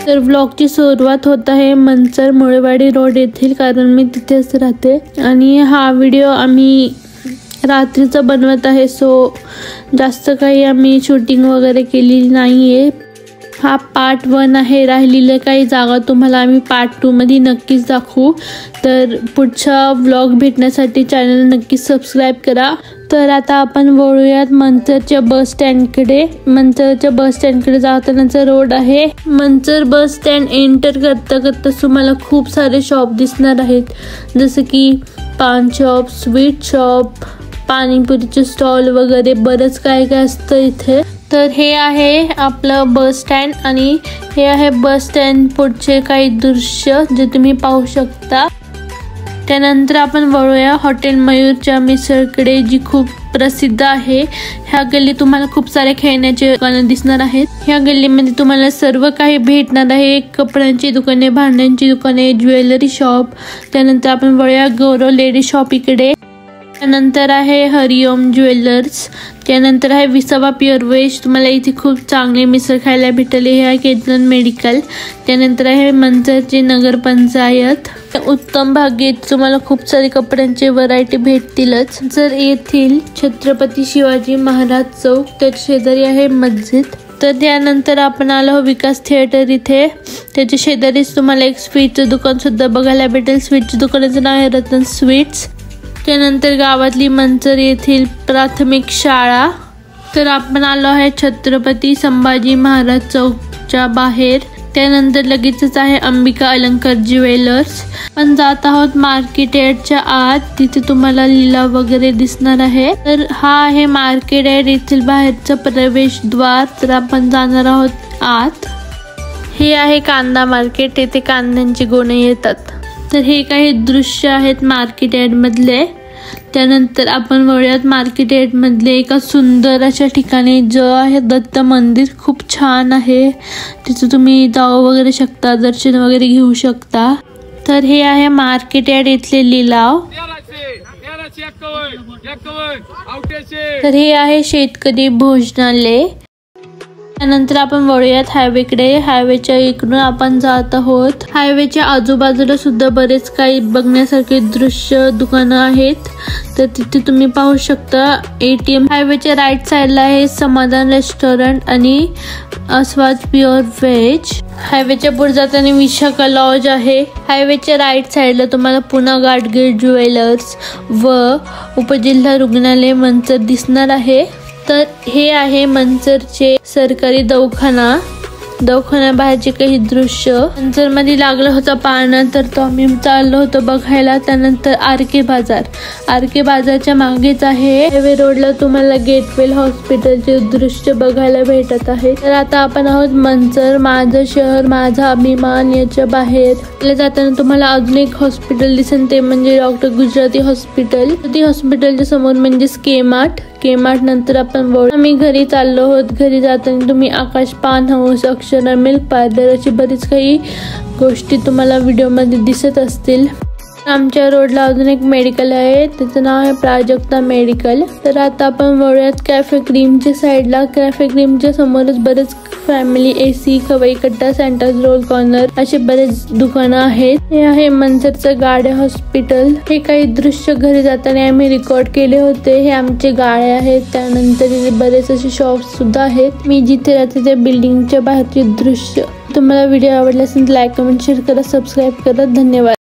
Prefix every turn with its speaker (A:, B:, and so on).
A: तर व्लॉगची सुरुवात होत आहे मंचर मुळेवाडी रोड येथील, कारण मी तिथेच राहते आणि हा व्हिडिओ आम्ही रात्रीचा बनवत आहे. सो जास्त काही आम्ही शूटिंग वगैरे केलेली नाहीये. हा पार्ट 1 आहे. राहिलेल्या काही जागा तुम्हाला आम्ही पार्ट 2 मध्ये नक्कीच दाखवू. तर पुढचा व्लॉग भेटण्यासाठी चॅनल नक्कीच सबस्क्राईब करा. तर आता आपण वळूयात मंचरच्या बस स्टँडकडे. मंचरच्या बस स्टँडकडे जातानाचा रोड आहे. मंचर बस स्टँड एंटर करता करता तुम्हाला खूप सारे शॉप दिसणार आहेत, जसं की पान शॉप, स्वीट शॉप, पाणीपुरीचे स्टॉल वगैरे बरंच काय काय असतं इथे. तर हे आहे आपलं बस स्टँड आणि हे आहे बस स्टँड पुढचे काही दृश्य जे तुम्ही पाहू शकता. त्यानंतर आपण वळूया हॉटेल मयूरच्या मिसळकडे, जी खूप प्रसिद्ध आहे. ह्या गल्लीत तुम्हाला खूप सारे खेळण्याचे दुकानं दिसणार आहेत. ह्या गल्लीमध्ये तुम्हाला सर्व काही भेटणार आहे. कपड्यांची दुकाने, भांड्यांची दुकाने, ज्वेलरी शॉप. त्यानंतर आपण वळूया गौरव लेडी शॉप इकडे. त्यानंतर आहे हरिओम ज्वेलर्स. त्यानंतर आहे विसावा प्युअर वेज. तुम्हाला इथे खूप चांगले मिसळ खायला भेटेल. हे आहे केतन मेडिकल. त्यानंतर आहे मंचरची नगर पंचायत. उत्तम भागेत तुम्हाला खूप सारे कपड्यांचे व्हरायटी भेटतीलच. जर येथील छत्रपती शिवाजी महाराज चौक, त्याच्या शेजारी आहे मस्जिद. तर त्यानंतर आपण आलो विकास थिएटर इथे. त्याच्या शेजारीच तुम्हाला एक स्वीटचं दुकान सुद्धा बघायला भेटेल. स्वीटच्या दुकानाचं नाव आहे रतन स्वीट्स. त्यानंतर गावातली मंचर येथील प्राथमिक शाळा. तर आपण आलो आहे छत्रपती संभाजी महाराज चौकच्या बाहेर. त्यानंतर लगेचच आहे अंबिका अलंकार ज्वेलर्स. पण जात आहोत मार्केट यार्डच्या आत. तिथे तुम्हाला लिलाव वगैरे दिसणार आहे. तर हा आहे मार्केट यार्ड येथील बाहेरचा प्रवेशद्वार. तर आपण जाणार आहोत आत. हे आहे कांदा मार्केट. येथे कांद्यांचे गोणे येतात. तर हे काही दृश्य आहेत मार्केट यार्ड मधले. त्यानंतर आपण वळूयात मार्केट यार्ड मधले एका सुंदर अशा ठिकाणी, जो आहे दत्त मंदिर. खूप छान आहे. तिथे तुम्ही जाऊ वगैरे शकता, दर्शन वगैरे घेऊ शकता. तर हे आहे मार्केट यार्ड इथले लिलाव. तर हे आहे शेतकरी भोजनालय. त्यानंतर आपण वळूयात हायवेकडे. हायवेच्या इकडून आपण जात आहोत. हायवेच्या आजूबाजूला सुद्धा बरेच काही बघण्यासारखे दृश्य, दुकानं आहेत. तर तिथे तुम्ही पाहू शकता ATM. हायवेच्या राईट साइडला आहे समाधान रेस्टॉरंट आणि अस्वाद प्युअर व्हेज. हायवेच्या पुढे जाताना विशाखा लॉज आहे. हायवेच्या राईट साइडला तुम्हाला पुणा गाडगीळ ज्वेलर्स व उपजिल्हा रुग्णालय मंचर दिसणार आहे. तर हे आहे मंचरचे सरकारी दवाखान्याबाहेरचे काही दृश्य. मंचर मध्ये लागला होता पाळणा, तर तो आम्ही चाललो होतो बघायला. त्यानंतर RK बाजारच्या मागेच आहे. हायवे रोडला तुम्हाला गेटवेल हॉस्पिटलचे दृश्य बघायला भेटत आहे. तर आता आपण आहोत मंचर माझं शहर माझा अभिमान याच्या बाहेर. जाताना तुम्हाला अजून एक हॉस्पिटल दिसेल, ते म्हणजे डॉक्टर गुजराती हॉस्पिटल. हॉस्पिटलच्या समोर म्हणजे केमार्ट नंतर आपण आम्ही घरी चाललो आहोत. घरी जाताना तुम्ही आकाश पान हाऊस, अक्षरा मिल्क पार्लर अशी बरीच काही गोष्टी तुम्हाला व्हिडिओमध्ये दिसत असतील. आमच्या रोडला अजून एक मेडिकल आहे, त्याचं नाव आहे प्राजक्ता मेडिकल. तर आता आपण वळूयात कॅफे क्रीमच्या साईडला. कॅफे क्रीमच्या समोरच बरेच फॅमिली AC, खवई कट्टा, सॅन्टाज रोल कॉर्नर असे बरेच दुकानं आहेत. हे आहे मंचरचं गाड्या हॉस्पिटल. हे काही दृश्य घरी जाताना आम्ही रेकॉर्ड केले होते. हे आमचे गाळे आहेत. त्यानंतर बरेच असे शॉप्स सुद्धा आहेत. मी जिथे राहते त्या बिल्डिंगच्या बाहेरचे दृश्य. तुम्हाला व्हिडिओ आवडला असेल तर लाईक, कमेंट, शेअर करा, सबस्क्राईब करा. धन्यवाद.